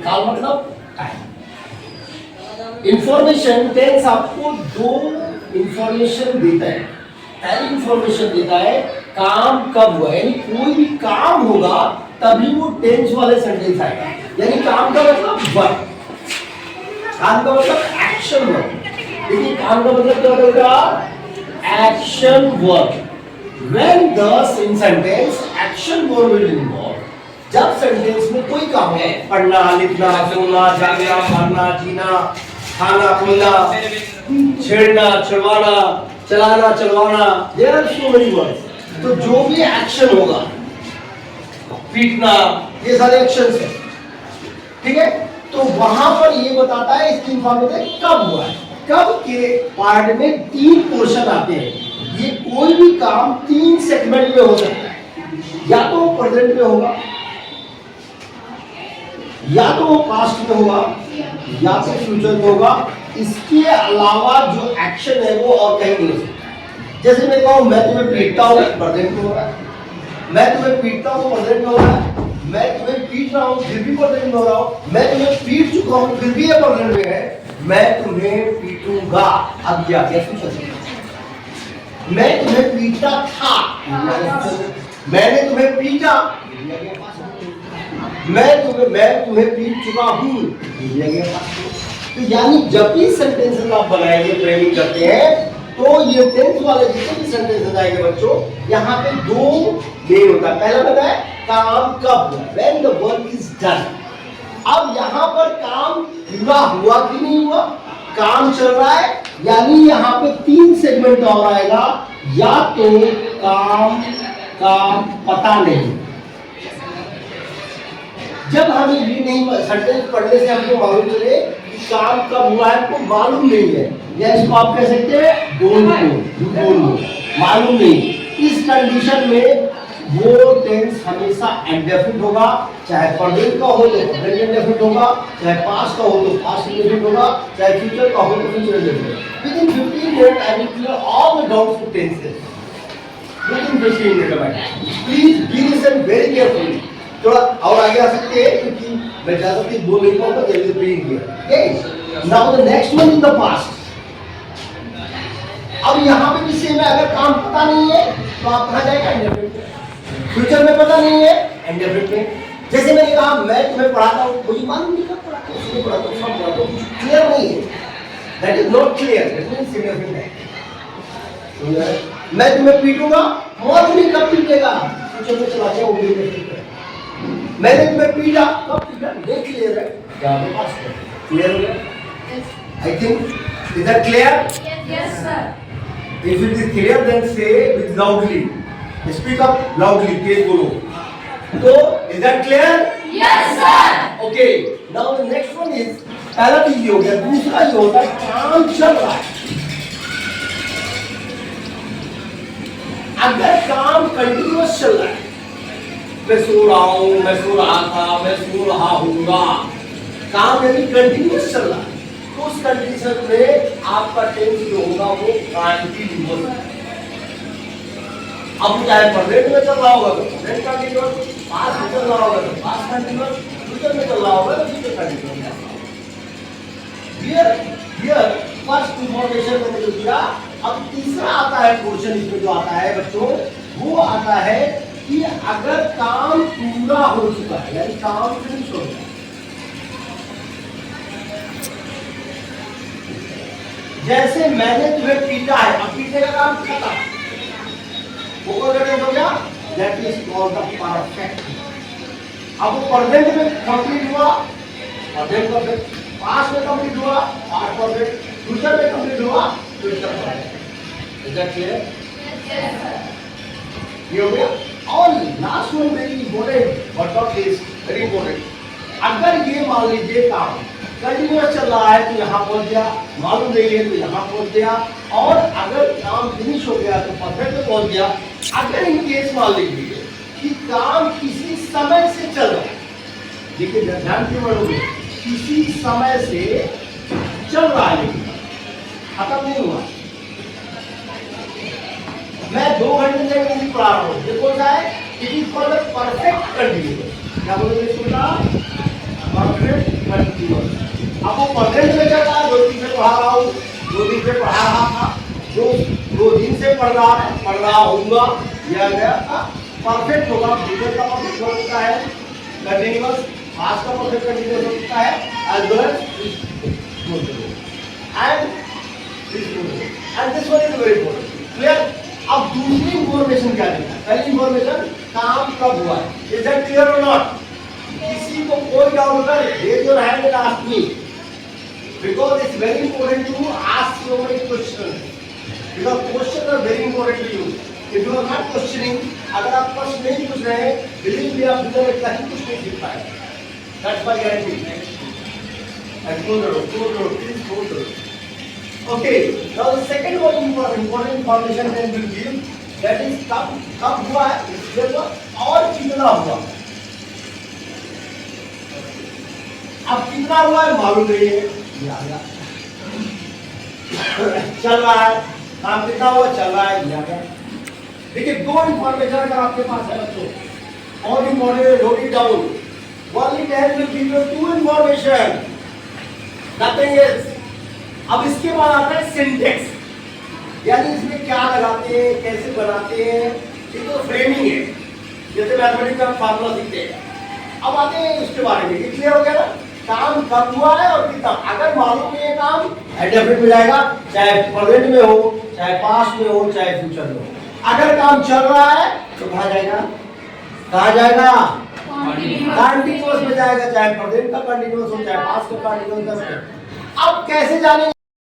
काल मतलब time. Information tense आपको दो इंफॉर्मेशन देता है। पहली इंफॉर्मेशन देता है काम कब हुआ, यानी कोई भी काम होगा तभी वो टेंस वाले सेंटेंस आएगा। यानी काम का मतलब वर्क, काम का मतलब एक्शन वर्क। देखिए काम का मतलब क्या होगा, action work. When thus in sentence action verb will involve, जब सेंटेंस में कोई काम है, पढ़ना, लिखना, सोना, जागना, मरना, जीना, खाना, पीना, छेड़ना, छुड़वाना, चलाना, चलवाना, there are so many words। तो जो भी एक्शन होगा, पीटना, ये सारे एक्शंस हैं, ठीक है। तो वहां पर ये बताता है इसकी इंफॉर्मेशन कब हुआ है। कब के पार्ट में तीन पोर्शन आते हैं। ये कोई भी काम तीन सेगमेंट में हो सकता है, या तो वो प्रेजेंट में होगा, या तो वो पास्ट में होगा, या तो फ्यूचर में होगा। इसके अलावा जो एक्शन है वो और कहीं नहीं हो सकता। जैसे मैं कहूं मैं तुम्हें पीटता हूं, प्रेजेंट में हो रहा है। मैं तुम्हें पीटता हूं, प्रेजेंट में हो रहा है। मैं तुम्हें पीट रहा हूं, फिर भी प्रेजेंट में हो रहा हूं। मैं तुम्हें पीट चुका हूं, फिर भी ये प्रेजेंट में है। मैं तुम्हें पीटूंगा, अब ये आ गया फ्यूचर। मैं तुम्हें पीटा था, मैंने तुम्हें पीटा, मैं तुम्हें पीट चुका हूं। तो यानी जब भी सेंटेंसेस आप बनाएंगे, ट्रेनिंग करते हैं, तो ये टेंस वाले जितने भी सेंटेंसेस आएंगे बच्चों, यहाँ पे दो मेन होता है। पहला होता है काम कब हुआ, when the work is done. अब यहाँ पर काम पूरा हुआ कि नहीं हुआ, काम चल रहा है, यानी यहाँ पे तीन सेगमेंट और आएगा। या तो काम का पता नहीं, जब हमें ये नहीं सेंटेंस पढ़ने से हमको मालूम चले कि काम कब हुआ है, हमको मालूम नहीं है, या इसको आप कह सकते हैं डोंट मालूम नहीं। इस कंडीशन में वो टेंस हमेशा इंडेफिनिट होगा, चाहे प्रेजेंट का हो तो प्रेजेंट इंडेफिनिट होगा, चाहे पास्ट का हो तो पास्ट इंडेफिनिट होगा, चाहे फ्यूचर का हो तो future indefinite. Within 15 minutes, I will clear all the doubts to tenses. Within 15 minutes, please be listen very carefully. थोड़ा और आगे आ सकते हैं क्योंकि मैं ज़्यादा कुछ बोल नहीं पाऊँगा, जल्दी से प्लीज किया। Okay, now the next one in the past. अब यहाँ पे भी सेम है, अगर काम पता नहीं है तो आप कहाँ जाएगा, इंडेफिनिट। फ्यूचर में पता नहीं है, इंडेफिनिट में। जैसे मैंने कहा मैं तुम्हें पढ़ाता हूँ, मुझे मालूम नहीं कब पढ़ाता हूँ, उसको पढ़ाता हूँ, सब पढ़ाता हूँ, क्लियर नहीं है। That is not clear. That means indefinite. मैं तुम्हें पीटूंगा, मालूम नहीं कब पीटेगा, फ्यूचर में चला गया, वो भी इंडेफिनिट है। मैंने तुम्हें पीटा, कब पीटा, नहीं क्लियर है, क्या पास है, क्लियर हो गया? I think is that clear? Yes sir. If it is clear, then say with loudly. Speak up loudly, तेज बोलो। तो is that clear? Yes sir. Okay. Now the next one is, पहला तो ये हो गया, दूसरा ये होता है काम चल रहा है। अगर काम कंटिन्यूअस चल रहा है, मैं सो रहा हूं, मैं सो रहा था, मैं सो रहा हूँगा, काम यदि कंटिन्यूअस चल रहा है, तो उस कंडीशन में आपका टेंस जो होगा वो कंटिन्यूअस है। अब चाहे प्रेजेंट में चल रहा होगा तो प्रेजेंट कंटिन्यूअस, पास्ट में चल रहा होगा तो पास्ट कंटिन्यूअस, फ्यूचर में चल रहा होगा तो future continuous. Here first information मैंने जो दिया, अब तीसरा आता है पोर्शन इसमें जो आता है बच्चों, वो आता है कि अगर काम पूरा हो चुका है, यानी काम फिनिश हो गया। जैसे मैंने तुम्हें पीटा है, अब पीटने का काम खत्म, वो हो गया, that is called the perfect. अब वो प्रेजेंट में कंप्लीट हुआ, प्रेजेंट परफेक्ट, पास्ट में कंप्लीट हुआ, पास्ट परफेक्ट, फ्यूचर में कंप्लीट हुआ, future perfect. Is that clear? Yes sir. ये हो गया। और last one very important, what not is very important, अगर ये मान लीजिए काम कंटिन्यूअस चल रहा है तो यहाँ पहुंच गया, मालूम नहीं है तो यहाँ पहुंच गया, और अगर काम फिनिश हो गया तो परफेक्ट में पहुंच गया। अगर इन केस मान लीजिए कि काम किसी समय से चल रहा है, देखिए ध्यान से पढ़ोगे, किसी समय से चल रहा है लेकिन खत्म नहीं हुआ। मैं 2 घंटे से इंग्लिश पढ़ा रहा हूँ, ये कौन सा है, it is called perfect continuous. क्या बोलोगे इसको? Perfect continuous. अब वो प्रेजेंट में चल रहा है, 2 दिन से पढ़ा रहा हूँ, 2 दिन से पढ़ा रहा था, जो 2 दिन से पढ़ रहा होऊंगा, यह गया था परफेक्ट होगा। फ्यूचर का परफेक्ट होता है कंटिन्यूअस, पास्ट का परफेक्ट कंटिन्यूअस होता है as well as and this one is very important. Clear? अब दूसरी इंफॉर्मेशन क्या देता है? पहली इंफॉर्मेशन काम कब हुआ है। इज दैट क्लियर और नॉट? किसी को कोई डाउट है? Raise your hand and ask me, because it's very important to ask your question, because question are very important to you. If you are not questioning, अगर आप प्रश्न नहीं पूछ रहे हैं, बिलीव मी, आप दुनिया में कहीं कुछ नहीं सीख पाएंगे। That's my guarantee. Okay, now the second one important information that will give, that is कब हुआ है, इसके बाद और कितना हुआ। अब कितना हुआ है मालूम नहीं है, चल रहा है काम, कितना हुआ चल रहा है। देखिए 2 इंफॉर्मेशन अगर आपके पास है बच्चों, और important note it down. Only 10 will give you 2 information, nothing else। अब इसके बाद आता है सिंटेक्स, यानी इसमें क्या लगाते हैं, कैसे बनाते हैं, ये तो फ्रेमिंग है, जैसे मैथमेटिक्स का फार्मूला सीखते हैं। अब आते हैं उसके बारे में, क्लियर हो गया ना, काम कब हुआ है और कितना। अगर मालूम है काम डेफिनेट में जाएगा, चाहे प्रेजेंट में हो, चाहे पास्ट में हो, चाहे फ्यूचर में हो। अगर काम चल रहा है तो कहाँ जाएगा, कहाँ जाएगा, कंटिन्यूअस में जाएगा, चाहे प्रेजेंट का कंटिन्यूअस हो, चाहे पास्ट का कंटिन्यूअस हो। अब कैसे जानेंगे